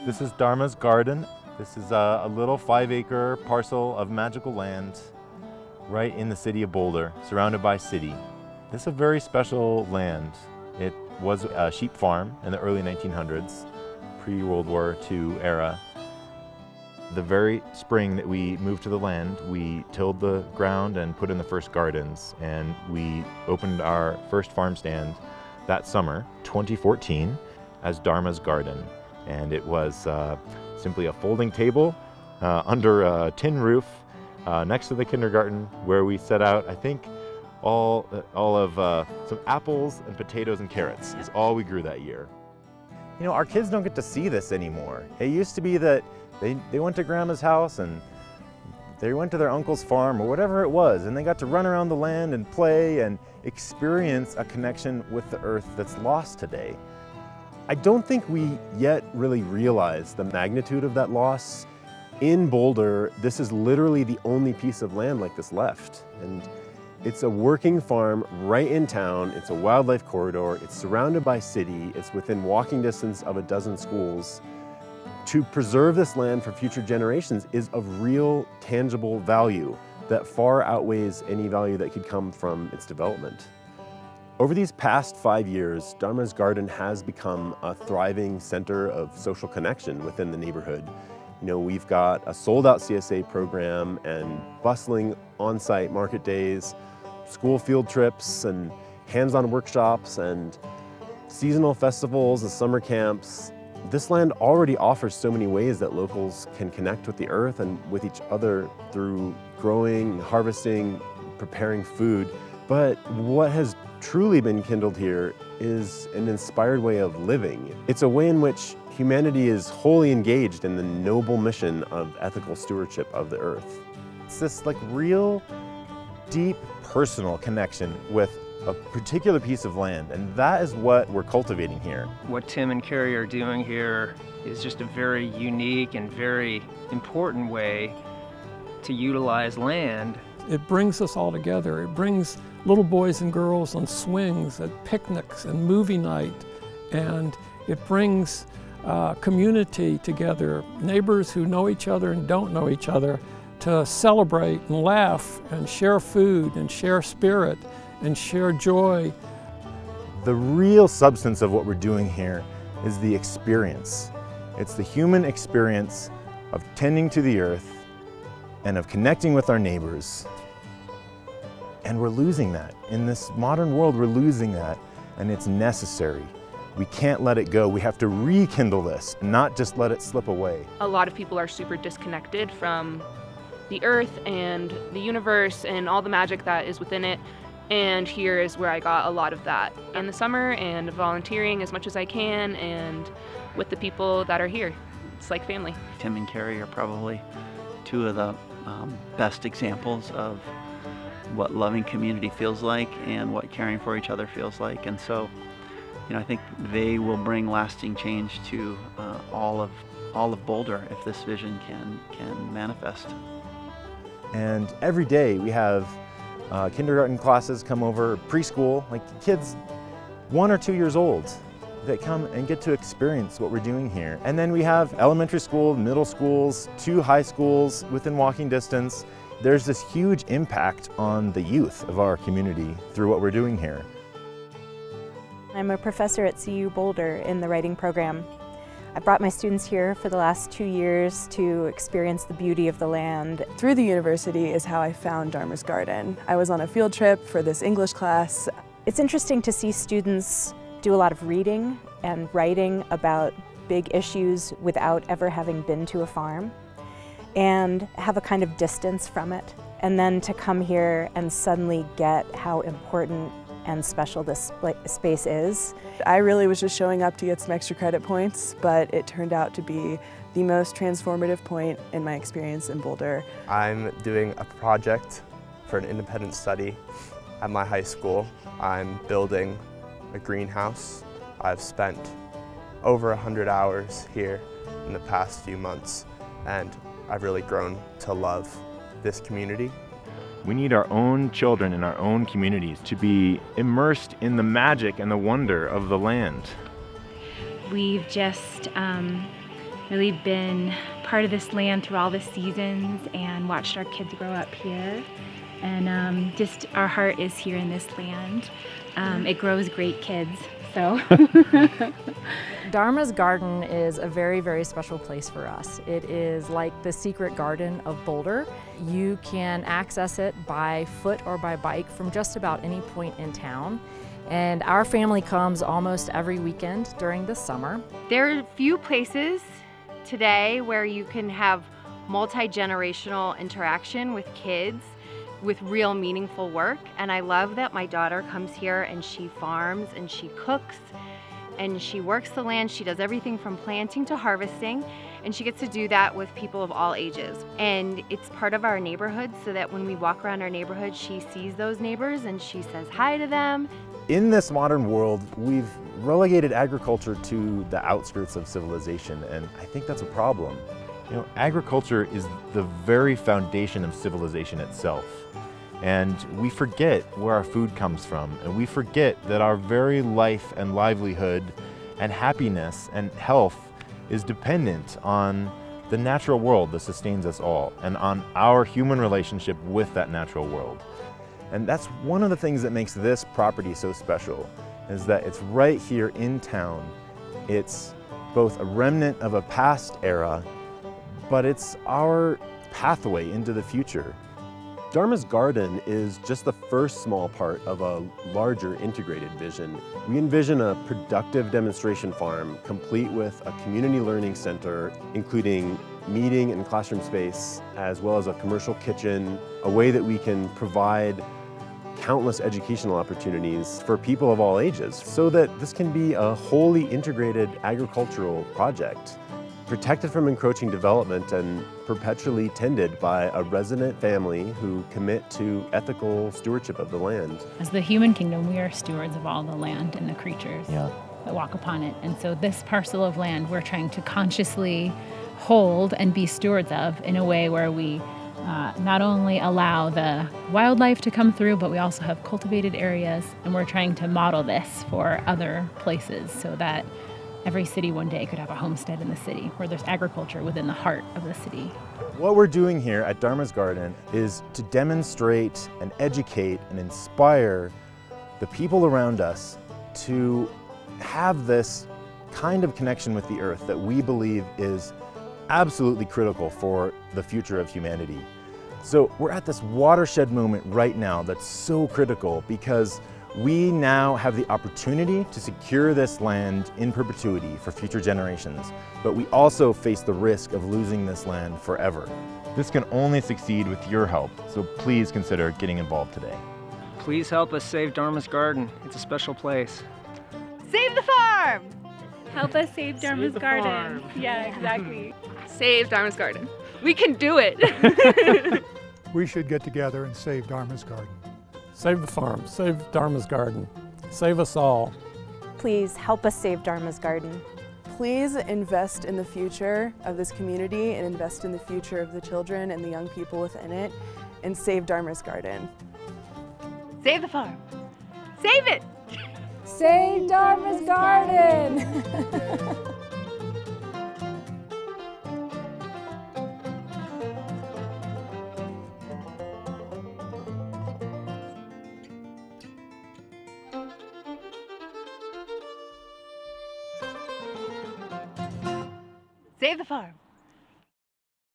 This is Dharma's garden. This is a little 5-acre parcel of magical land right in the city of Boulder, surrounded by city. This is a very special land. It was a sheep farm in the early 1900s, pre-World War II era. The very spring that we moved to the land, we tilled the ground and put in the first gardens, and we opened our first farm stand that summer, 2014, as Dharma's Garden. And it was simply a folding table under a tin roof next to the kindergarten, where we set out, I think, all of some apples and potatoes and carrots is all we grew that year. You know, our kids don't get to see this anymore. It used to be that they went to grandma's house and they went to their uncle's farm or whatever it was, and they got to run around the land and play and experience a connection with the earth that's lost today. I don't think we yet really realize the magnitude of that loss. In Boulder, this is literally the only piece of land like this left. And it's a working farm right in town. It's a wildlife corridor. It's surrounded by city. It's within walking distance of a dozen schools. To preserve this land for future generations is of real, tangible value that far outweighs any value that could come from its development. Over these past 5 years, Dharma's Garden has become a thriving center of social connection within the neighborhood. You know, we've got a sold-out CSA program and bustling on-site market days, school field trips and hands-on workshops and seasonal festivals and summer camps. This land already offers so many ways that locals can connect with the earth and with each other through growing, harvesting, preparing food. But what has truly been kindled here is an inspired way of living. It's a way in which humanity is wholly engaged in the noble mission of ethical stewardship of the earth. It's this like real, deep, personal connection with a particular piece of land, and that is what we're cultivating here. What Tim and Carrie are doing here is just a very unique and very important way to utilize land. It brings us all together. It brings little boys and girls on swings at picnics and movie night, and it brings community together, neighbors who know each other and don't know each other, to celebrate and laugh and share food and share spirit and share joy. The real substance of what we're doing here is the experience. It's the human experience of tending to the earth and of connecting with our neighbors. And we're losing that. In this modern world, we're losing that, and it's necessary. We can't let it go. We have to rekindle this, not just let it slip away. A lot of people are super disconnected from the earth and the universe and all the magic that is within it. And here is where I got a lot of that in the summer, and volunteering as much as I can and with the people that are here. It's like family. Tim and Carrie are probably two of the best examples of what loving community feels like and what caring for each other feels like. And so, you know, I think they will bring lasting change to all of Boulder if this vision can manifest. And every day we have kindergarten classes come over, preschool, like kids 1 or 2 years old that come and get to experience what we're doing here. And then we have elementary school, middle schools, 2 high schools within walking distance. There's this huge impact on the youth of our community through what we're doing here. I'm a professor at CU Boulder in the writing program. I brought my students here for the last 2 years to experience the beauty of the land. Through the university is how I found Dharma's Garden. I was on a field trip for this English class. It's interesting to see students do a lot of reading and writing about big issues without ever having been to a farm, and have a kind of distance from it. And then to come here and suddenly get how important and special this space is. I really was just showing up to get some extra credit points, but it turned out to be the most transformative point in my experience in Boulder. I'm doing a project for an independent study at my high school. I'm building a greenhouse. I've spent over 100 hours here in the past few months, and I've really grown to love this community. We need our own children in our own communities to be immersed in the magic and the wonder of the land. We've just really been part of this land through all the seasons and watched our kids grow up here. And just our heart is here in this land. It grows great kids, so. Dharma's garden is a very, very special place for us. It is like the secret garden of Boulder. You can access it by foot or by bike from just about any point in town. And our family comes almost every weekend during the summer. There are a few places today where you can have multi-generational interaction with kids with real meaningful work. And I love that my daughter comes here and she farms and she cooks and she works the land. She does everything from planting to harvesting, and she gets to do that with people of all ages. And it's part of our neighborhood, so that when we walk around our neighborhood, she sees those neighbors and she says hi to them. In this modern world, we've relegated agriculture to the outskirts of civilization, and I think that's a problem. You know, agriculture is the very foundation of civilization itself. And we forget where our food comes from, and we forget that our very life and livelihood and happiness and health is dependent on the natural world that sustains us all, and on our human relationship with that natural world. And that's one of the things that makes this property so special, is that it's right here in town. It's both a remnant of a past era, but it's our pathway into the future. Dharma's garden is just the first small part of a larger integrated vision. We envision a productive demonstration farm complete with a community learning center, including meeting and classroom space, as well as a commercial kitchen, a way that we can provide countless educational opportunities for people of all ages, so that this can be a wholly integrated agricultural project, protected from encroaching development and perpetually tended by a resident family who commit to ethical stewardship of the land. As the human kingdom, we are stewards of all the land and the creatures that walk upon it. And so this parcel of land we're trying to consciously hold and be stewards of in a way where we not only allow the wildlife to come through, but we also have cultivated areas, and we're trying to model this for other places so that every city one day could have a homestead in the city where there's agriculture within the heart of the city. What we're doing here at Dharma's Garden is to demonstrate and educate and inspire the people around us to have this kind of connection with the earth that we believe is absolutely critical for the future of humanity. So we're at this watershed moment right now that's so critical, because we now have the opportunity to secure this land in perpetuity for future generations, but we also face the risk of losing this land forever. This can only succeed with your help, so please consider getting involved today. Please help us save Dharma's garden. It's a special place. Save the farm! Help us save Dharma's garden. farm. Yeah, exactly. Save Dharma's garden. We can do it. We should get together and save Dharma's garden. Save the farm, save Dharma's garden, save us all. Please help us save Dharma's garden. Please invest in the future of this community and invest in the future of the children and the young people within it, and save Dharma's garden. Save the farm. Save it! Save Dharma's garden! Save the farm.